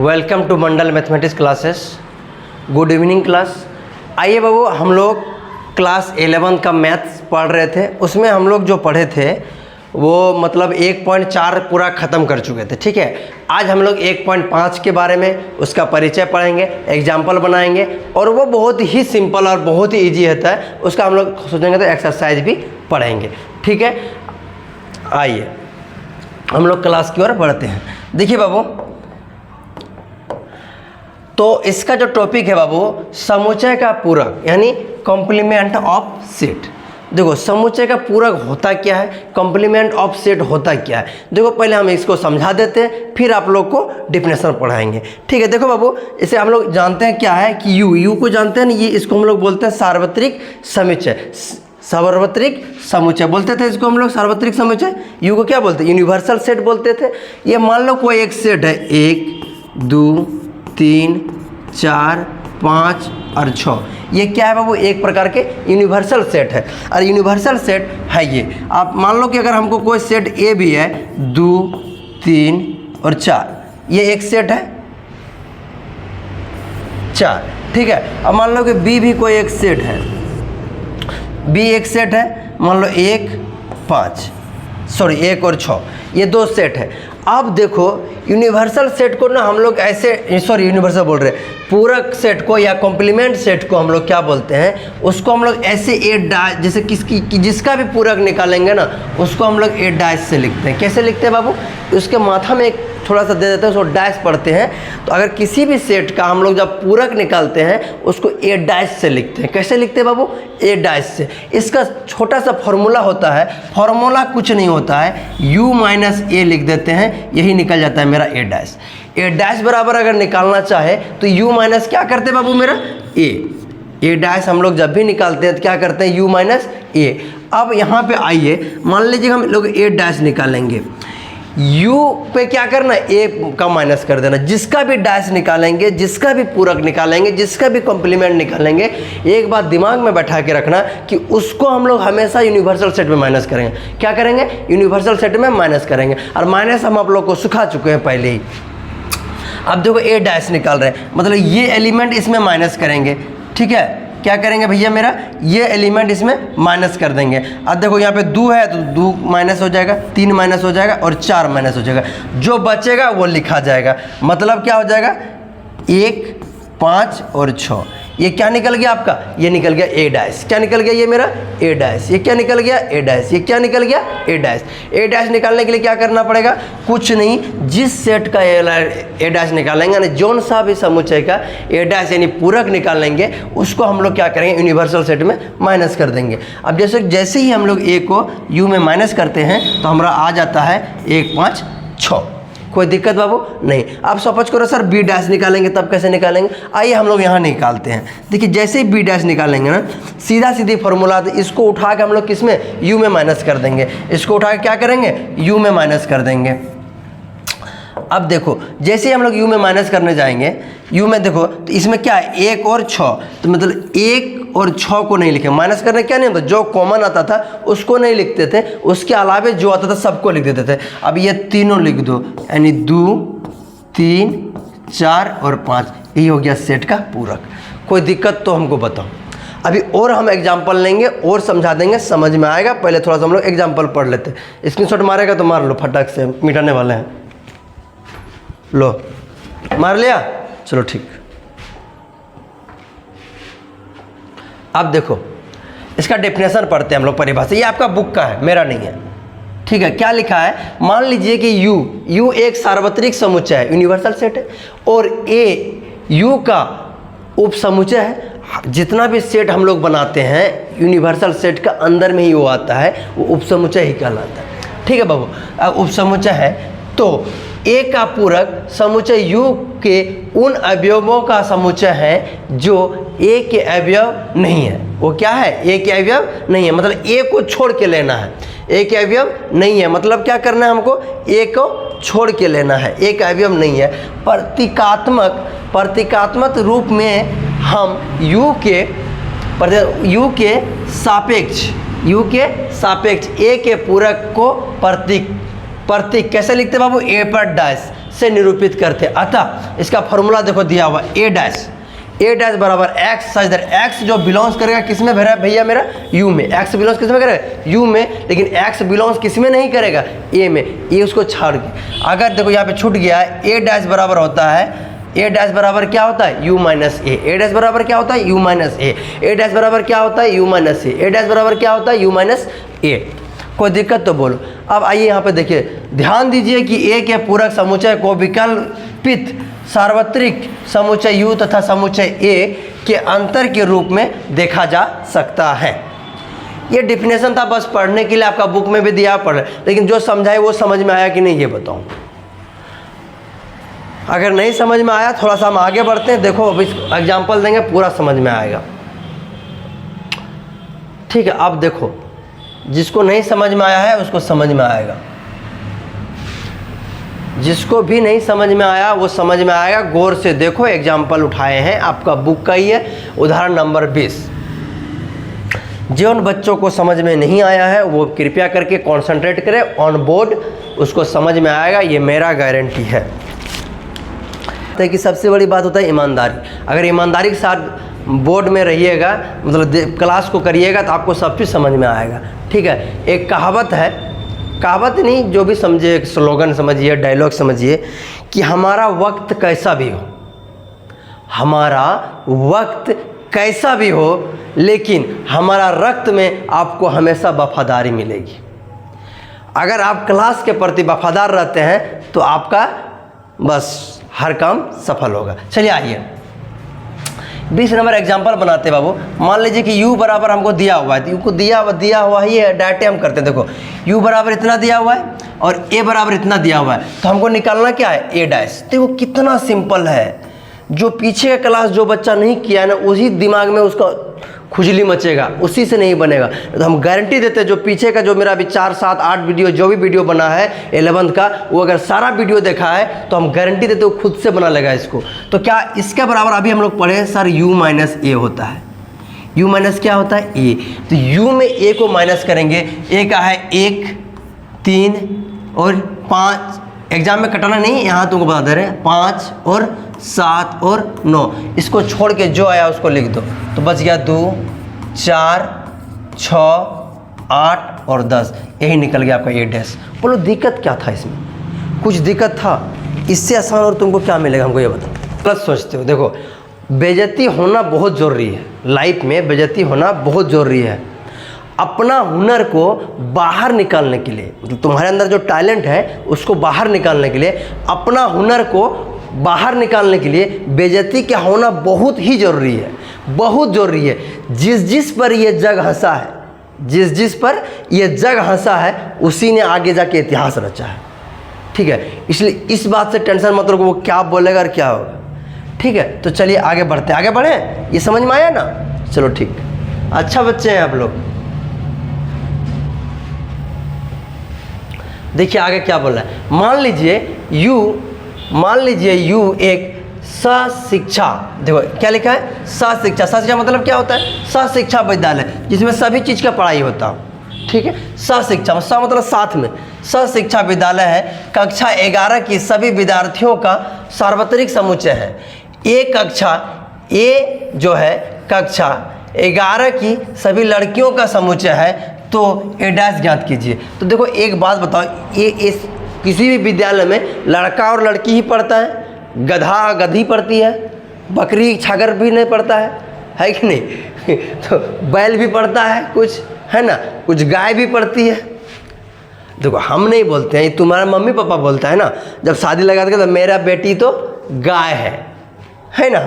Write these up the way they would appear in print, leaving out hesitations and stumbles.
Welcome to Mandal mathematics classes. Good evening class. आइए बाबू, हम लोग क्लास 11 का मैथ्स पढ़ रहे थे। उसमें हम लोग जो पढ़े थे वो मतलब 1.4 पूरा ख़त्म कर चुके थे। ठीक है, आज हम लोग 1.5 के बारे में उसका परिचय पढ़ेंगे, एग्जाम्पल बनाएंगे और वो बहुत ही सिंपल और बहुत ही ईजी होता है। उसका हम लोग सोचेंगे तो एक्सरसाइज भी पढ़ेंगे। ठीक है, आइए हम लोग क्लास की ओर बढ़ते हैं। देखिए बाबू, तो इसका जो टॉपिक है बाबू, समुच्चय का पूरक यानी कॉम्प्लीमेंट ऑफ सेट। देखो, समुच्चय का पूरक होता क्या है, कॉम्प्लीमेंट ऑफ सेट होता क्या है। देखो, पहले हम इसको समझा देते हैं, फिर आप लोग को डिफिनेशन पढ़ाएंगे। ठीक है, देखो बाबू, इसे हम लोग जानते हैं क्या है कि यू को जानते हैं ना, ये इसको हम लोग बोलते हैं सार्वत्रिक समुच्चय। सार्वत्रिक समुच्चय बोलते थे इसको हम लोग, सार्वत्रिक समुच्चय। यू को क्या बोलते हैं, यूनिवर्सल सेट बोलते थे। ये मान लो कोई एक सेट है, 1 2 3 4 5 और 6। ये क्या है बाबू, एक प्रकार के यूनिवर्सल सेट है। और यूनिवर्सल सेट है ये, आप मान लो कि अगर हमको कोई सेट ए भी है 2 3 और 4, ये एक सेट है 4। ठीक है, अब मान लो कि बी भी कोई एक सेट है, बी एक सेट है, मान लो 1 और 6, ये दो सेट है। अब देखो, यूनिवर्सल सेट को ना हम लोग ऐसे, यूनिवर्सल बोल रहे हैं, पूरक सेट को या कॉम्प्लीमेंट सेट को हम लोग क्या बोलते हैं, उसको हम लोग ऐसे ए डैश, जैसे जिसका भी पूरक निकालेंगे ना उसको हम लोग ए डैश से लिखते हैं। कैसे लिखते हैं बाबू, उसके माथा में एक थोड़ा सा दे देते हैं, उसको डैश पढ़ते हैं। तो अगर किसी भी सेट का हम लोग जब पूरक निकालते हैं उसको ए डैश से लिखते हैं। कैसे लिखते हैं बाबू, ए डैश से। इसका छोटा सा फॉर्मूला होता है, फॉर्मूला कुछ नहीं होता है, u माइनस ए लिख देते हैं, यही निकल जाता है मेरा ए डैश। ए डैश बराबर अगर निकालना चाहे तो u माइनस क्या करते हैं बाबू, मेरा ए डैश हम लोग जब भी निकालते हैं तो क्या करते हैं, u माइनस ए। अब यहाँ पे आइए, मान लीजिए हम लोग ए डैश निकालेंगे, u पे क्या करना, a का माइनस कर देना। जिसका भी डैश निकालेंगे, जिसका भी पूरक निकालेंगे, जिसका भी कॉम्प्लीमेंट निकालेंगे, एक बात दिमाग में बैठा के रखना कि उसको हम लोग हमेशा यूनिवर्सल सेट में माइनस करेंगे। क्या करेंगे, यूनिवर्सल सेट में माइनस करेंगे। और माइनस हम आप लोग को सिखा चुके हैं पहले ही। अब देखो, ए डैश निकाल रहे हैं, मतलब ये एलिमेंट इसमें माइनस करेंगे। ठीक है, क्या करेंगे भैया, मेरा ये एलिमेंट इसमें माइनस कर देंगे। अब देखो, यहाँ पे 2 है तो 2 माइनस हो जाएगा, 3 माइनस हो जाएगा और 4 माइनस हो जाएगा। जो बचेगा वो लिखा जाएगा। मतलब क्या हो जाएगा, 1 5 और 6। ये क्या निकल गया आपका, ये निकल गया ए डैश। क्या निकल गया, ये मेरा ए डैश। ये क्या निकल गया, ए डैश। ये क्या निकल गया, ए डैश। ए डैश निकालने के लिए क्या करना पड़ेगा, कुछ नहीं, जिस सेट का ए डैश निकालेंगे ना, जौन सा भी समुच्चय का ए डैश यानी पूरक निकालेंगे, उसको हम लोग क्या करेंगे, यूनिवर्सल सेट में माइनस कर देंगे। अब जैसे ही हम लोग ए को यू में माइनस करते हैं तो हमारा आ जाता है 1 5 6। कोई दिक्कत बाबू नहीं। अब सपोज करो सर बी डैश निकालेंगे, तब कैसे निकालेंगे, आइए हम लोग यहाँ निकालते हैं। देखिए, जैसे ही बी डैश निकालेंगे ना, सीधी फॉर्मूला, तो इसको उठा के हम लोग किस में, यू में माइनस कर देंगे। इसको उठा के क्या करेंगे, यू में माइनस कर देंगे। अब देखो, जैसे ही हम लोग यू में माइनस करने जाएंगे, यू में देखो तो इसमें क्या है, 1 और 6, तो मतलब 1 और 6 को नहीं लिखे। माइनस करने क्या नहीं होता, जो कॉमन आता था उसको नहीं लिखते थे, उसके अलावा जो आता था सबको लिख देते थे। अब ये तीनों लिख दो, यानी 2 3 4 और 5, यही हो गया सेट का पूरक। कोई दिक्कत तो हमको बताओ। अभी और हम एग्जाम्पल लेंगे और समझा देंगे, समझ में आएगा। पहले थोड़ा सा हम लोग एग्जाम्पल पढ़ लेते। स्क्रीनशॉट मारेगा तो मार लो, फटाक से मिटाने वाले हैं। लो, मार लिया, चलो ठीक। अब देखो, इसका डेफिनेशन पढ़ते हैं हम लोग, परिभाषा। ये आपका बुक का है, मेरा नहीं है। ठीक है, क्या लिखा है, मान लीजिए कि यू एक सार्वत्रिक समुच्चय है, यूनिवर्सल सेट है, और ए यू का उप समुच्चय है। जितना भी सेट हम लोग बनाते हैं यूनिवर्सल सेट का अंदर में ही वो आता है, वो उप समुच्चय ही कहलाता है। ठीक है बाबू, अब उप समुच्चय है तो ए का पूरक समुच्चय यू के उन अवयवों का समुच्चय है जो ए के अवयव नहीं है। वो क्या है, ए के अवयव नहीं है, मतलब ए को छोड़ के लेना है। ए के अवयव नहीं है मतलब क्या करना है हमको, ए को छोड़ के लेना है, ए का अवयव नहीं है। प्रतीकात्मक रूप में हम यू के सापेक्ष ए के पूरक को प्रतीक कैसे लिखते हैं बाबू, ए पर डैश, से निरूपित करते। अतः इसका फॉर्मूला देखो दिया हुआ ए डैश बराबर एक्स सच दैट एक्स जो बिलोंग्स करेगा किस में भैया मेरा यू में। एक्स बिलोंग्स किस में करेगा यू में, लेकिन एक्स बिलोंग्स किस में नहीं करेगा ए में। ए उसको छाड़ के अगर देखो यहाँ पे छूट गया है ए डैश बराबर होता है ए डैश बराबर क्या होता है यू माइनस ए डैश बराबर क्या होता है यू माइनस ए डैश बराबर क्या होता है यू माइनस ए डैश बराबर क्या होता है यू माइनस ए। कोई दिक्कत तो बोलो। अब आइए यहाँ पे देखिए, ध्यान दीजिए कि ए के पूरक समुच्चय को विकल्पित सार्वत्रिक समुच्चय यू तथा समुच्चय ए के अंतर के रूप में देखा जा सकता है। ये डिफिनेशन था बस पढ़ने के लिए, आपका बुक में भी दिया पढ़, लेकिन जो समझाए वो समझ में आया कि नहीं ये बताऊँ। अगर नहीं समझ में आया थोड़ा सा हम आगे बढ़ते हैं। देखो अभी एग्जाम्पल देंगे पूरा समझ में आएगा। ठीक है, अब देखो जिसको नहीं समझ में आया है उसको समझ में आएगा, जिसको भी नहीं समझ में आया वो समझ में आएगा। गौर से देखो, एग्जाम्पल उठाए हैं आपका बुक का ही है, उदाहरण नंबर 20। जिन बच्चों को समझ में नहीं आया है वो कृपया करके कॉन्सेंट्रेट करें ऑन बोर्ड, उसको समझ में आएगा, ये मेरा गारंटी है। कि सबसे बड़ी बात होता है ईमानदारी। अगर ईमानदारी के साथ बोर्ड में रहिएगा, मतलब क्लास को करिएगा, तो आपको सब चीज़ समझ में आएगा। ठीक है, एक कहावत है, कहावत नहीं जो भी समझिए, एक स्लोगन समझिए, डायलॉग समझिए कि हमारा वक्त कैसा भी हो, हमारा वक्त कैसा भी हो, लेकिन हमारा रक्त में आपको हमेशा वफादारी मिलेगी। अगर आप क्लास के प्रति वफादार रहते हैं तो आपका बस हर काम सफल होगा। चलिए आइए 20 नंबर एग्जाम्पल बनाते बाबू। मान लीजिए कि u बराबर हमको दिया हुआ है, तो u को दिया हुआ ही है, डायरेक्ट हम करते हैं। देखो u बराबर इतना दिया हुआ है और a बराबर इतना दिया हुआ है, तो हमको निकालना क्या है a डैश। देखो कितना सिंपल है, जो पीछे का क्लास जो बच्चा नहीं किया है ना, उसी दिमाग में उसका खुजली मचेगा, उसी से नहीं बनेगा। तो हम गारंटी देते हैं जो पीछे का जो मेरा अभी 4, 7, 8 वीडियो जो भी वीडियो बना है 11th का, वो अगर सारा वीडियो देखा है तो हम गारंटी देते वो खुद से बना लेगा इसको। तो क्या इसके बराबर अभी हम लोग पढ़े सर u माइनस ए होता है। u माइनस क्या होता है ए, तो u में a को माइनस करेंगे। a का है 1, 3 और 5, एग्जाम में कटाना नहीं, यहाँ तुमको बता दे रहे हैं, 5 और 7 और 9, इसको छोड़ के जो आया उसको लिख दो, तो बच गया 2, 4, 6, 8 और 10, यही निकल गया आपका ए डैश। बोलो दिक्कत क्या था इसमें, कुछ दिक्कत था? इससे आसान और तुमको क्या मिलेगा हमको ये बताओ। प्लस सोचते हो, देखो बेइज्जती होना बहुत ज़रूरी है लाइफ में, बेइज्जती होना बहुत ज़रूरी है। अपना हुनर को बाहर निकालने के लिए, मतलब तुम्हारे अंदर जो टैलेंट है उसको बाहर निकालने के लिए, अपना हुनर को बाहर निकालने के लिए बेइज्जती का होना बहुत ही ज़रूरी है, बहुत ज़रूरी है। जिस पर ये जग हंसा है, जिस पर ये जग हंसा है, उसी ने आगे जाके इतिहास रचा है। ठीक है, इसलिए इस बात से टेंशन मत रखो वो क्या बोलेगा और क्या होगा। ठीक है, तो चलिए आगे बढ़ते हैं। आगे बढ़ें, ये समझ में आया ना? चलो ठीक, अच्छा बच्चे हैं आप लोग। देखिए आगे क्या बोल रहा है। मान लीजिए यू एक सशिक्षा, देखो क्या लिखा है सशिक्षा। सशिक्षा मतलब क्या होता है? सशिक्षा विद्यालय, जिसमें सभी चीज़ का पढ़ाई होता है। ठीक है, सशिक्षा मतलब साथ में, सशिक्षा विद्यालय है, कक्षा 11 की सभी विद्यार्थियों का सार्वत्रिक समुच्चय है। ए जो है कक्षा 11 की सभी लड़कियों का समुच्चय है, तो ए डैश ज्ञात कीजिए। तो देखो एक बात बताओ, ये किसी भी विद्यालय में लड़का और लड़की ही पढ़ता है, गधा गधी पढ़ती है, बकरी छागर भी नहीं पढ़ता है कि नहीं? तो बैल भी पढ़ता है कुछ, है ना, कुछ गाय भी पढ़ती है। देखो हम नहीं बोलते हैं, तुम्हारा मम्मी पापा बोलता है ना, जब शादी लगा देगा तो मेरा बेटी तो गाय है ना,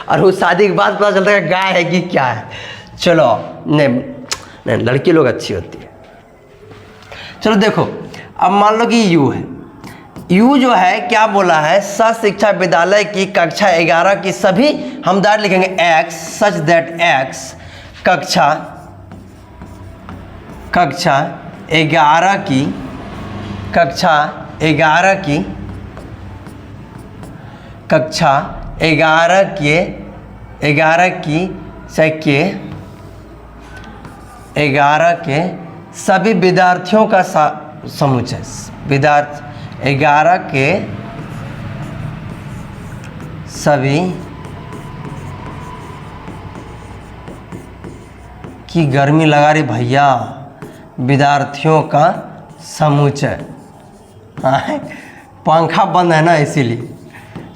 और वो शादी के बाद पता चलता है गाय है कि क्या है। चलो नहीं, लड़की लोग अच्छी होती है। चलो देखो, अब मान लो कि यू है, यू जो है क्या बोला है, सशिक्षा विद्यालय की कक्षा 11 की सभी, हम डायरेक्ट लिखेंगे एक्स सच दैट एक्स कक्षा 11 की कक्षा 11 की 11 के सभी विद्यार्थियों का समुच्चय, 11 के सभी की गर्मी लगा रही भैया विद्यार्थियों का समुच्चय। हाँ, पंखा बंद है ना इसीलिए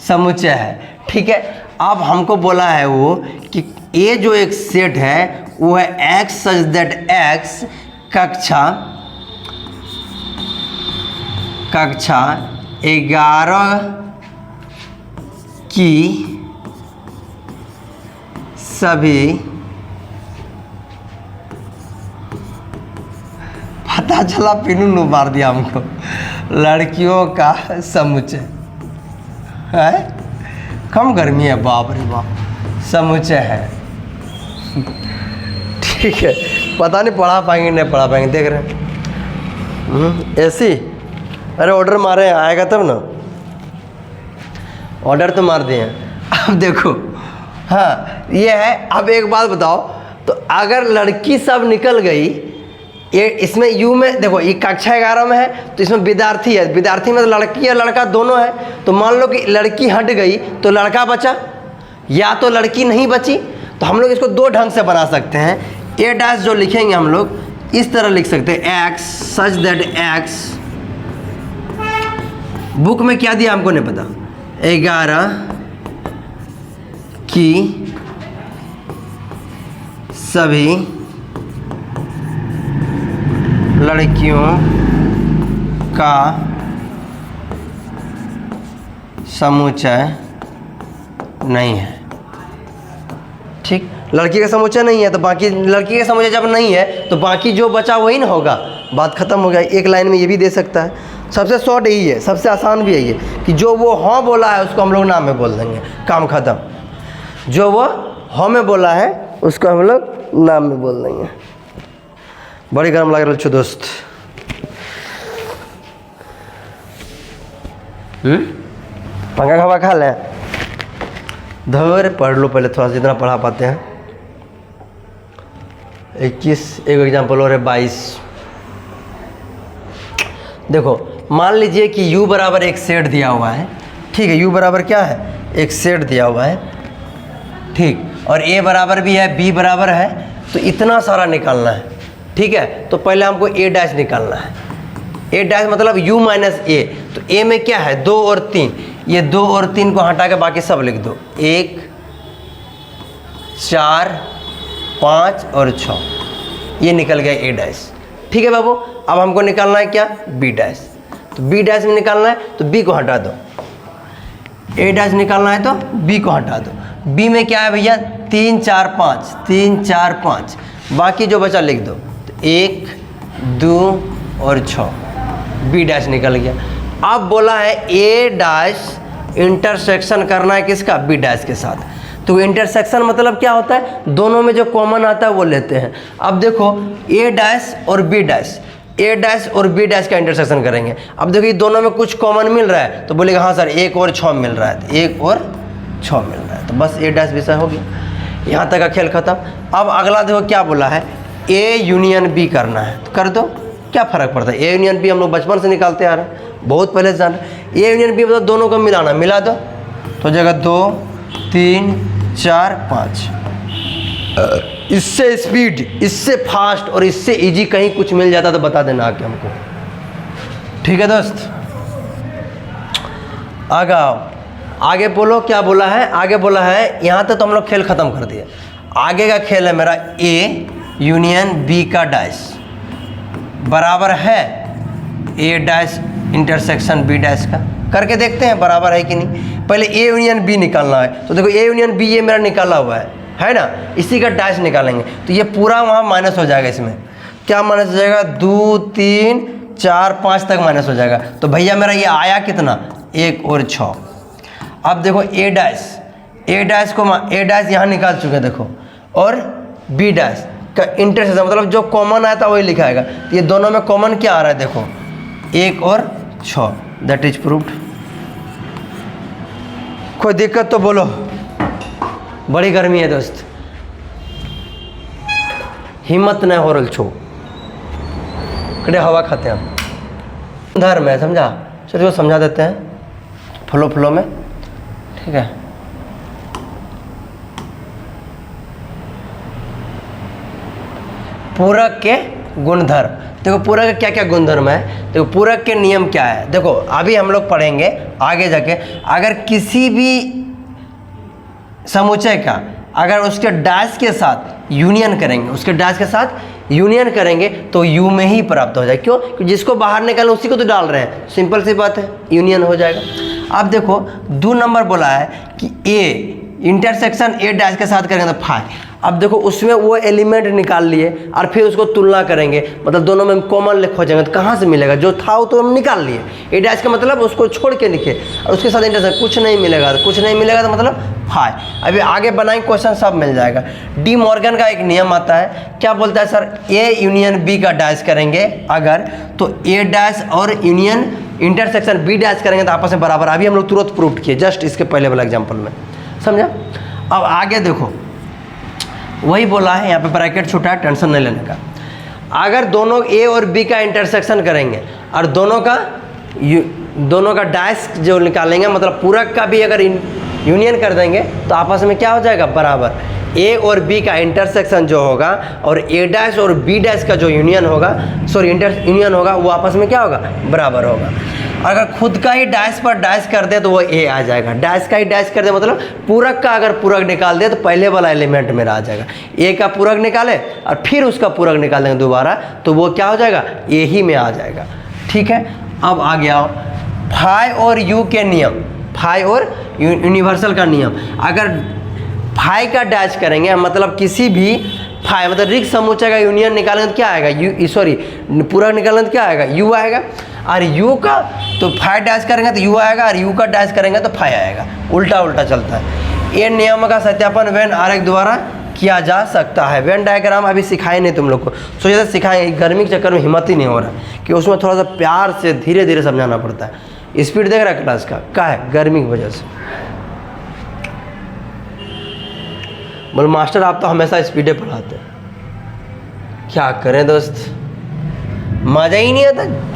समुच्चय है। ठीक है, अब हमको बोला है वो कि ये जो एक सेट है वो है x सच दैट x कक्षा 11 की सभी, पता चला पिनू मार दिया हमको, लड़कियों का समुच्चय है। कम गर्मी है, बाप रे बाप, समुच्चय है। ठीक है, पता नहीं पढ़ा पाएंगे नहीं पढ़ा पाएंगे, देख रहे हैं ऐसी। अरे ऑर्डर मारे हैं, आएगा तब ना, ऑर्डर तो मार दिए हैं। अब देखो, हाँ ये है। अब एक बात बताओ, तो अगर लड़की सब निकल गई, ये इसमें यू में देखो, ये कक्षा 11 में है तो इसमें विद्यार्थी है, विद्यार्थी में तो लड़की और लड़का दोनों है। तो मान लो कि लड़की हट गई तो लड़का बचा, या तो लड़की नहीं बची। तो हम लोग इसको दो ढंग से बना सकते हैं। ए डैश जो लिखेंगे हम लोग इस तरह लिख सकते हैं, x such that x, book में क्या दिया हमको नहीं पता, 11 की सभी लड़कियों का समुच्चय नहीं है। ठीक, लड़की का समुच्चय नहीं है तो बाकी, लड़की का समुच्चय जब नहीं है तो बाकी जो बचा वही ना होगा, बात खत्म हो गया। एक लाइन में ये भी दे सकता है। सबसे शॉर्ट यही है, सबसे आसान भी यही है कि जो वो हाँ बोला है उसको हम लोग नाम में बोल देंगे, काम खत्म। जो वो हाँ में बोला है उसको हम लोग नाम में बोल देंगे। बड़ी गर्म लग रहा है दोस्त। पंखा खवा खा लें, धर पढ़ लो पहले थोड़ा सा, जितना पढ़ा पाते हैं। 21 एक एग्जाम्पल और है 22। देखो मान लीजिए कि u बराबर एक सेट दिया हुआ है। ठीक है, u बराबर क्या है, एक सेट दिया हुआ है। ठीक, और a बराबर भी है, b बराबर है, तो इतना सारा निकालना है। ठीक है, तो पहले हमको a डैश निकालना है। a डैश मतलब u माइनस a, तो a में क्या है 2 और 3, ये 2 और 3 को हटा के बाकी सब लिख दो, 1 4 5 और 6, ये निकल गया a डैश। ठीक है बाबू, अब हमको निकालना है क्या, b डैश। तो b डैश में निकालना है तो b को हटा दो, a डैश निकालना है तो b को हटा दो। b में क्या है भैया 3 4 5, 3 4 5, बाकी जो बचा लिख दो, तो 1 2 और 6, b डैश निकल गया। अब बोला है a डैश इंटरसेक्शन करना है किसका, b डैश के साथ। तो इंटरसेक्शन मतलब क्या होता है, दोनों में जो कॉमन आता है वो लेते हैं। अब देखो a डैश और b डैश, a डैश और b डैश का इंटरसेक्शन करेंगे। अब देखो ये दोनों में कुछ कॉमन मिल रहा है तो बोलेगा हाँ सर 1 और 6 मिल रहा है, तो 1 और 6 मिल रहा है, तो बस a डैश विषय हो गया। यहाँ तक का खेल खत्म। अब अगला देखो क्या बोला है, a यूनियन b करना है, तो कर दो, क्या फ़र्क पड़ता है। a यूनियन b हम लोग बचपन से निकालते आ रहे हैं, बहुत पहले से जान रहे। a यूनियन b मतलब दोनों को मिलाना, मिला दो तो जगह 2 3 4 5। इससे स्पीड, इससे फास्ट और इससे इजी कहीं कुछ मिल जाता तो बता देना आके हमको। ठीक है दोस्त, आगे आओ, आगे बोलो क्या बोला है। आगे बोला है, यहाँ तक तो हम लोग खेल ख़त्म कर दिए। आगे का खेल है मेरा a यूनियन b का डैश बराबर है a dash intersection b dash का। करके देखते हैं बराबर है कि नहीं। पहले a यूनियन b निकालना है, तो देखो a यूनियन b ये मेरा निकाला हुआ है ना, इसी का डैश निकालेंगे तो ये पूरा वहाँ माइनस हो जाएगा। इसमें क्या माइनस हो जाएगा, 2 3 4 5 तक माइनस हो जाएगा। तो भैया मेरा ये आया कितना, 1 और 6। अब देखो a डैश को a डैश यहाँ निकाल चुके हैं देखो, और b डैश का इंटरसेक्शन मतलब जो कॉमन आया था वही लिखाएगा। तो ये दोनों में कॉमन क्या आ रहा है देखो, 1 और 6, दैट इज प्रूव्ड। कोई दिक्कत तो बोलो, बड़ी गर्मी है दोस्त, हिम्मत नहीं हो रही छो, कड़े हवा खाते हैं हम। धर्म है, समझा, चलो समझा देते हैं फ्लो में। ठीक है, पूरक के गुणधर्म। देखो पूरक के क्या क्या गुणधर्म है, देखो पूरक के नियम क्या है। देखो अभी हम लोग पढ़ेंगे आगे जाके, अगर किसी भी समुच्चय का अगर उसके डैश के साथ यूनियन करेंगे, उसके डैश के साथ यूनियन करेंगे तो यू में ही प्राप्त हो जाए। क्यों? क्योंकि जिसको बाहर निकालना उसी को तो डाल रहे हैं, सिंपल सी बात है, यूनियन हो जाएगा। अब देखो 2 नंबर बोला है कि ए इंटरसेक्शन ए डैश के साथ करेंगे तो फाई। अब देखो उसमें वो एलिमेंट निकाल लिए और फिर उसको तुलना करेंगे, मतलब दोनों में कॉमन खोजेंगे तो कहाँ से मिलेगा? जो था वो तो हम निकाल लिए, ए डैश का मतलब उसको छोड़ के लिखे और उसके साथ इंटरसेक्शन कुछ नहीं मिलेगा, तो कुछ नहीं मिलेगा तो मतलब फाई। अभी आगे बनाएंगे क्वेश्चन सब मिल जाएगा। डी मॉर्गन का एक नियम आता है, क्या बोलता है सर? ए यूनियन बी का डैश करेंगे अगर तो ए डैश और यूनियन इंटरसेक्शन बी डैश करेंगे तो आपस में बराबर। अभी हम लोग तुरंत प्रूव किए जस्ट इसके पहले वाला एग्जाम्पल में, समझा? अब आगे देखो वही बोला है, यहाँ पे ब्रैकेट छूटा है, टेंशन नहीं लेने का। अगर दोनों ए और बी का इंटरसेक्शन करेंगे और दोनों का डैश जो निकालेंगे, मतलब पूरक का भी अगर यूनियन कर देंगे तो आपस में क्या हो जाएगा? बराबर। ए और बी का इंटरसेक्शन जो होगा और ए डैश और बी डैश का जो यूनियन होगा, सॉरी यूनियन होगा, वो आपस में क्या होगा? बराबर होगा। अगर खुद का ही डैश पर डैश कर दे तो वो ए आ जाएगा। डैश का ही डैश कर दे मतलब पूरक का अगर पूरक निकाल दे तो पहले वाला एलिमेंट मेरा आ जाएगा। ए का पूरक निकाले और फिर उसका पूरक निकाल देंगे दोबारा तो वो क्या हो जाएगा? ए ही में आ जाएगा। ठीक है, अब आ गया फाई और यू के नियम, फाई और यूनिवर्सल का नियम। अगर फाई का डैश करेंगे मतलब किसी भी फाई मतलब रिक्त समुच्चय का यूनियन निकालेंगे तो क्या आएगा? यू, सॉरी पूरक निकालेंगे तो क्या आएगा? यू आएगा। और यू का तो फाई डैश करेंगे तो यू आएगा और यू का डैश करेंगे तो फाई आएगा। उल्टा उल्टा चलता है। ये नियम का सत्यापन वेन आरेख द्वारा किया जा सकता है। वेन डायग्राम अभी सिखाए नहीं तुम लोग को, सोचा था सिखाएंगे, गर्मी के चक्कर में हिम्मत ही नहीं हो रहा कि उसमें थोड़ा सा प्यार से धीरे धीरे समझाना पड़ता है। स्पीड देख रहा है क्लास का, क्या है? गर्मी की वजह से। बोल मास्टर आप तो हमेशा स्पीडे पढ़ाते हैं, क्या करें दोस्त, मज़ा ही नहीं आता।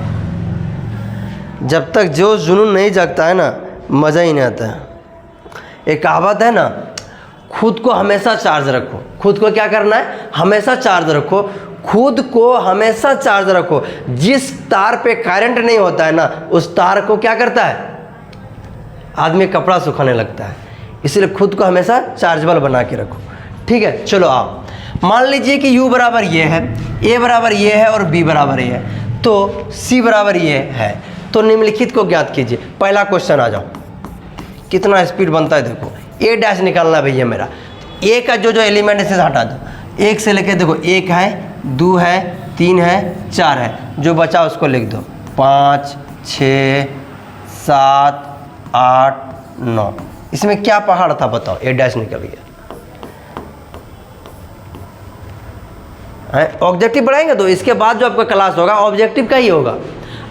जब तक जो जुनून नहीं जगता है ना, मज़ा ही नहीं आता है। एक कहावत है ना, खुद को हमेशा चार्ज रखो। खुद को क्या करना है? हमेशा चार्ज रखो। खुद को हमेशा चार्ज रखो। जिस तार पे करंट नहीं होता है ना, उस तार को क्या करता है? आदमी कपड़ा सुखाने लगता है। इसलिए खुद को हमेशा चार्जेबल बना के रखो। ठीक है, चलो आओ। मान लीजिए कि u बराबर ये है, a बराबर ये है और b बराबर ये है, तो c बराबर ये है। तो निम्नलिखित को ज्ञात कीजिए। पहला क्वेश्चन आ जाओ, कितना स्पीड बनता है देखो। a डैश निकालना भैया मेरा। a का जो जो एलिमेंट है इसे हटा दो। 1 से लेके देखो 1 है, 2 है, 3 है, 4 है, जो बचा उसको लिख दो। 5, 6, 7, 8, 9। इसमें क्या पहाड़ था बताओ? a डैश निकल गया। ऑब्जेक्टिव बढ़ाएंगे तो इसके बाद जो आपका क्लास होगा ऑब्जेक्टिव का ही होगा।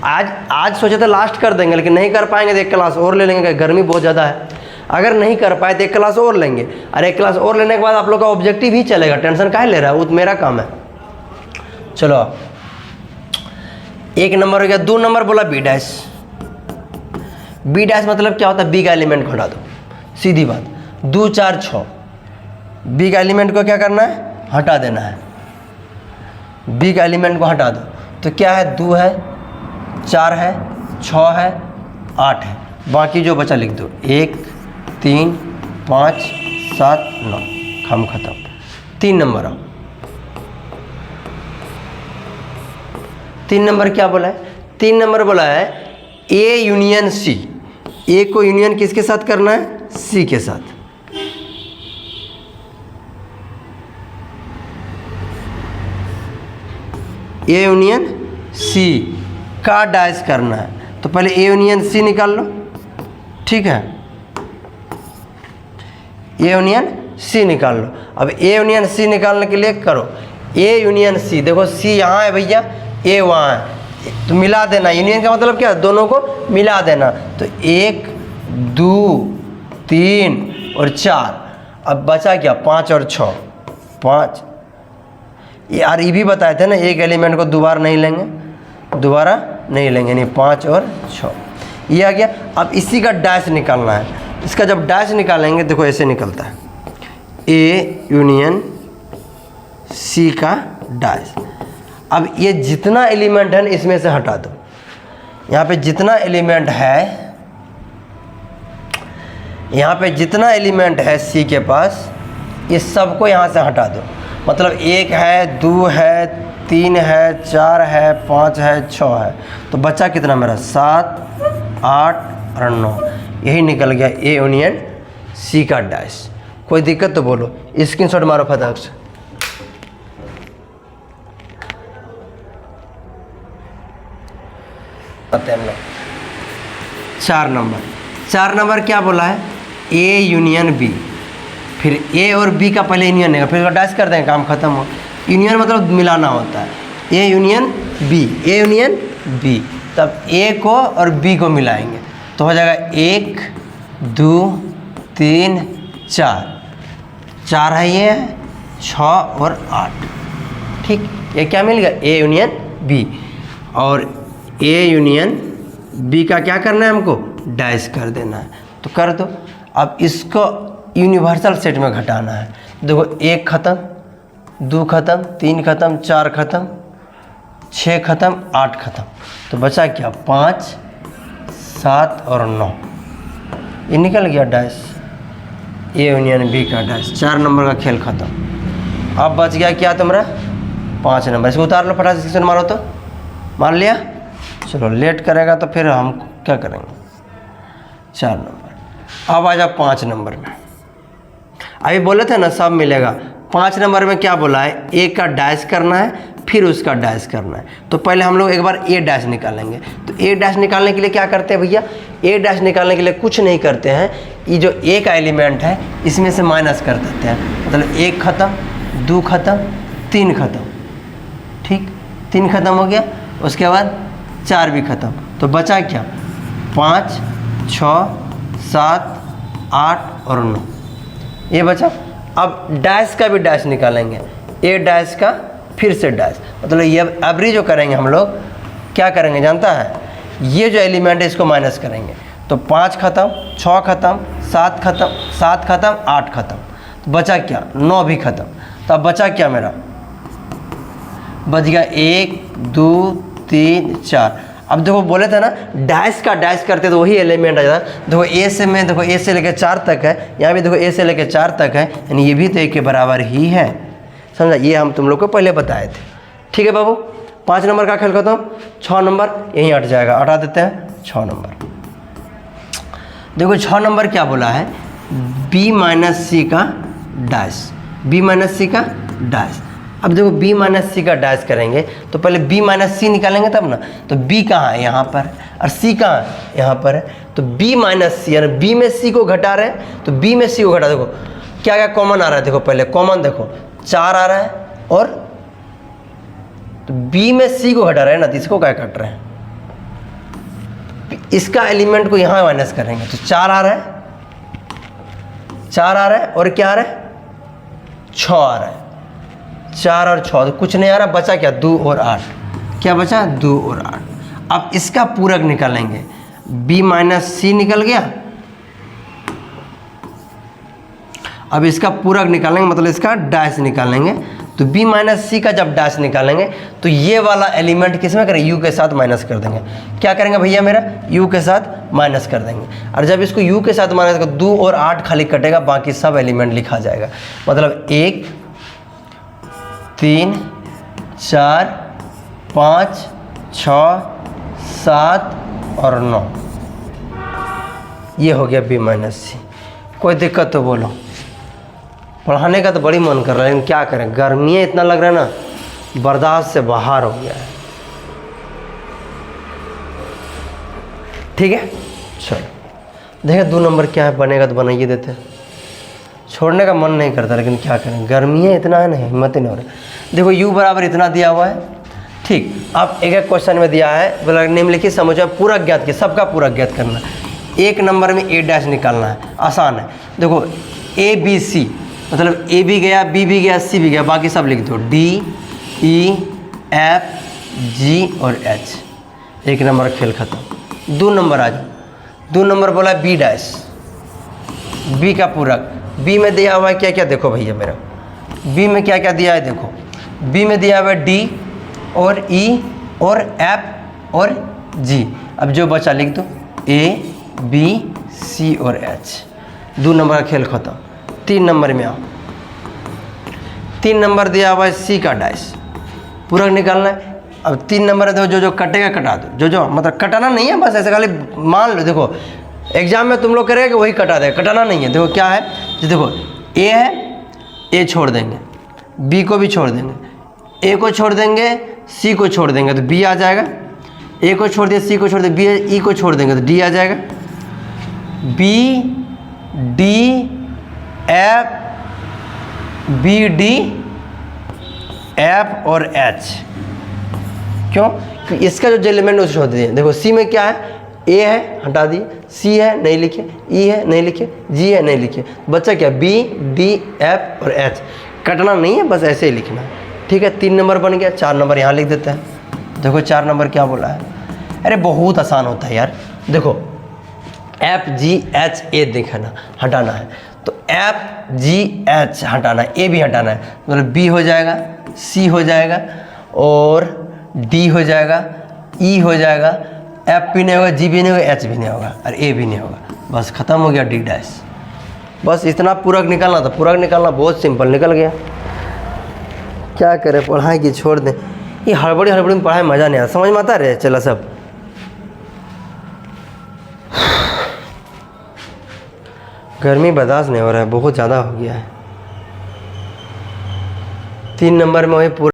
आज सोचे थे लास्ट कर देंगे, लेकिन नहीं कर पाएंगे तो एक क्लास और ले लेंगे, गर्मी बहुत ज़्यादा है। अगर नहीं कर पाए तो एक क्लास और लेंगे, और एक क्लास और लेने के बाद आप लोग का ऑब्जेक्टिव ही चलेगा। टेंशन काहे ले रहा है? वो तो मेरा काम है। चलो 1 नंबर हो गया। 2 नंबर बोला बी डैश। बी डैश मतलब क्या होता है? बी का एलिमेंट को हटा दो, सीधी बात। 2, 4, 6, बी का एलिमेंट को क्या करना है? हटा देना है। बी का एलिमेंट को हटा दो तो क्या है? 2 है, 4 है, 6 है, 8 है, बाकी जो बचा लिख दो। 1, 3, 5, 7, 9, हम खत्म। 3 नंबर आओ। 3 नंबर क्या बोला है? 3 नंबर बोला है ए यूनियन सी। ए को यूनियन किसके साथ करना है? सी के साथ। ए यूनियन सी का डैश करना है तो पहले ए यूनियन सी निकाल लो। ठीक है, ए यूनियन सी निकाल लो। अब ए यूनियन सी निकालने के लिए करो ए यूनियन सी। देखो सी यहाँ है भैया, ए वहाँ है, तो मिला देना। यूनियन का मतलब क्या? दोनों को मिला देना। तो 1, 2, 3 और 4। अब बचा क्या? 5 और 6, 5। यार ये भी बताए थे ना, एक एलिमेंट को दोबारा नहीं लेंगे, नहीं 5 और 6 ये आ गया। अब इसी का डैश निकालना है। इसका जब डैश निकालेंगे देखो ऐसे निकलता है, ए यूनियन सी का डैश। अब ये जितना एलिमेंट है इसमें से हटा दो, यहाँ पे जितना एलिमेंट है, यहाँ पे जितना एलिमेंट है सी के पास, इस सब को यहाँ से हटा दो। मतलब 1 है, 2 है, 3 है, 4 है, 5 है, 6 है, तो बचा कितना मेरा 7, 8 और 9। यही निकल गया ए यूनियन सी का डैश। कोई दिक्कत तो बोलो, स्क्रीनशॉट मारो फटाक से। हम लोग 4 नंबर क्या बोला है, ए यूनियन बी। फिर ए और बी का पहले यूनियन है, फिर उसका डैश कर देंगे, काम खत्म हो। यूनियन मतलब मिलाना होता है, A union B, A union B, तब ए को और बी को मिलाएंगे तो हो जाएगा 1, 2, 3, 4 है, ये 6 और 8। ठीक, ये क्या मिल गया, ए यूनियन बी। और ए यूनियन बी का क्या करना है, हमको डैश कर देना है, तो कर दो। अब इसको यूनिवर्सल सेट में घटाना है। देखो 1 ख़त्म, 2 ख़त्म, 3 ख़त्म, 4 ख़त्म, 6 ख़त्म, 8 ख़त्म, तो बचा क्या 5, 7 और 9। ये निकल गया डैश, ए यूनियन बी का डैश। 4 नंबर का खेल ख़त्म। अब बच गया क्या तुम्हारा 5 नंबर। इसको उतार लो फटाफट से, मारो तो मार लिया। चलो लेट करेगा तो फिर हम क्या करेंगे। 4 नंबर। अब आ जाओ 5 नंबर में। अभी बोले थे ना सब मिलेगा। 5 नंबर में क्या बोला है, ए का डैश करना है, फिर उसका डैश करना है। तो पहले हम लोग एक बार ए डैश निकालेंगे। तो ए डैश निकालने के लिए क्या करते हैं भैया, ए डैश निकालने के लिए कुछ नहीं करते हैं, ये जो ए का एलिमेंट है इसमें से माइनस कर देते हैं। मतलब 1 ख़त्म, 2 ख़त्म, 3 ख़त्म। ठीक, 3 ख़त्म हो गया, उसके बाद 4 भी ख़त्म, तो बचा क्या 5, 6, 7, 8 और 9, ये बचा। अब डैश का भी डैश निकालेंगे, ए डैश का फिर से डैश। मतलब ये एवरी जो करेंगे हम लोग क्या करेंगे जानता है, ये जो एलिमेंट है इसको माइनस करेंगे। तो 5 ख़त्म, 6 ख़त्म, 7 ख़त्म, 7 ख़त्म, 8 ख़त्म, तो बचा क्या 9 भी ख़त्म। तो अब बचा क्या मेरा, बच गया 1, 2, 3, 4। अब देखो बोले थे ना डैश का डैश करते तो वही एलिमेंट आ जाता। देखो ए से में, देखो ए से लेकर 4 तक है, यहाँ भी देखो ए से लेकर 4 तक है, यानी ये भी तो ए के बराबर ही है। समझा, ये हम तुम लोग को पहले बताए थे। ठीक है बाबू, 5 नंबर का खेल खत्म। 6 नंबर यहीं हट जाएगा, हटा देते हैं 6 नंबर। देखो 6 नंबर क्या बोला है, बी माइनस सी का डैश, बी माइनस सी का डैश। अब देखो b माइनस सी का डैश करेंगे तो पहले b माइनस सी निकालेंगे तब ना। तो b कहाँ है, यहाँ पर, और c कहाँ है, यहाँ पर है। तो b माइनस सी, यानी b में c को घटा रहे हैं, तो b में c को घटा। देखो क्या क्या कॉमन आ रहा है, देखो पहले कॉमन देखो 4 आ रहा है, और तो b में c को घटा रहे हैं ना, तो इसको क्या काट रहे हैं, इसका एलिमेंट को यहाँ माइनस करेंगे। तो 4 आ रहा है, 4 आ रहा है, और क्या आ रहा है 6 आ रहा है। 4 और 6 तो कुछ नहीं आ रहा, बचा क्या 2 और 8। क्या बचा 2 और 8। अब इसका पूरक निकालेंगे, b माइनस सी निकल गया। अब इसका पूरक निकालेंगे, मतलब इसका डैश निकालेंगे। तो b माइनस सी का जब डैश निकालेंगे तो ये वाला एलिमेंट किस में करेंगे, u के साथ माइनस कर देंगे। क्या करेंगे भैया मेरा, u के साथ माइनस कर देंगे। और जब इसको u के साथ माइनस कर 2 और 8 खाली कटेगा, बाकी सब एलिमेंट लिखा जाएगा। मतलब 1, 3, 4, 5, 6, 7 और 9, ये हो गया b माइनस सी। कोई दिक्कत तो बोलो। पढ़ाने का तो बड़ी मन कर रहा है, लेकिन क्या करें, गर्मी इतना लग रहा है ना, बर्दाश्त से बाहर हो गया है। ठीक है, चलो देखें 2 नंबर क्या है, बनेगा तो बनाइए देते हैं। छोड़ने का मन नहीं करता, लेकिन क्या करें, गर्मी है इतना है ना, हिम्मत ही नहीं हो रही। देखो u बराबर इतना दिया हुआ है। ठीक, अब एक क्वेश्चन में दिया है, बोला निम्नलिखित समस्या पूरक ज्ञात किया, सबका पूरक ज्ञात करना। 1 नंबर में a डैश निकालना है, आसान है। देखो a b c, मतलब a भी गया, b भी गया, c भी गया, बाकी सब लिख दो, d e f g और h। 1 नंबर खेल खत्म। 2 नंबर आ जाओ। 2 नंबर बोला b डैश, b का पूरक। b में दिया हुआ है क्या क्या, देखो भैया मेरा b में क्या क्या दिया है, देखो बी में दिया हुआ है डी और ई और एफ और जी। अब जो बचा लिख दो ए बी सी और एच। 2 नंबर का खेल खत्म। 3 नंबर में आओ। 3 नंबर दिया हुआ है सी का डाइस, पूरक निकालना है। अब 3 नंबर देखो, जो जो कटेगा कटा दो, जो मतलब कटाना नहीं है, बस ऐसे खाली मान लो। देखो एग्जाम में तुम लोग करेंगे वही कटा देगा, कटाना नहीं है। देखो क्या है, जो देखो ए है, ए छोड़ देंगे, बी को भी छोड़ देंगे, ए को छोड़ देंगे, सी को छोड़ देंगे तो बी आ जाएगा। ए को छोड़ दिया, सी को छोड़ दिया, बी ई को छोड़ देंगे तो डी आ जाएगा। B D F, B D F और एच। क्यों? क्योंकि इसका जो एलिमेंट उसे छोड़ दिए। देखो सी में क्या है, ए है हटा दिए, सी है नहीं लिखे, ई है नहीं लिखे, जी है नहीं लिखे, बच्चा क्या बी डी एफ और एच। कटना नहीं है, बस ऐसे ही लिखना है। ठीक है, 3 नंबर बन गया। 4 नंबर यहाँ लिख देते हैं। देखो 4 नंबर क्या बोला है, अरे बहुत आसान होता है यार। देखो एफ जी एच ए दिखाना हटाना है, तो एफ जी एच हटाना है, ए भी हटाना है, मतलब बी हो जाएगा, सी हो जाएगा और डी हो जाएगा, ई हो जाएगा, एफ भी नहीं होगा, जी भी नहीं होगा, एच भी नहीं होगा और ए भी नहीं होगा। बस ख़त्म हो गया डी डैश। बस इतना पूरक निकालना था। पूरक निकालना बहुत सिंपल निकल गया। क्या करें, पढ़ाई की छोड़ दें। ये हड़बड़ी में पढ़ाई मज़ा नहीं आता, समझ में आता रहे चला सब। गर्मी बर्दाश्त नहीं हो रहा है, बहुत ज़्यादा हो गया है। 3 नंबर में वही पूरा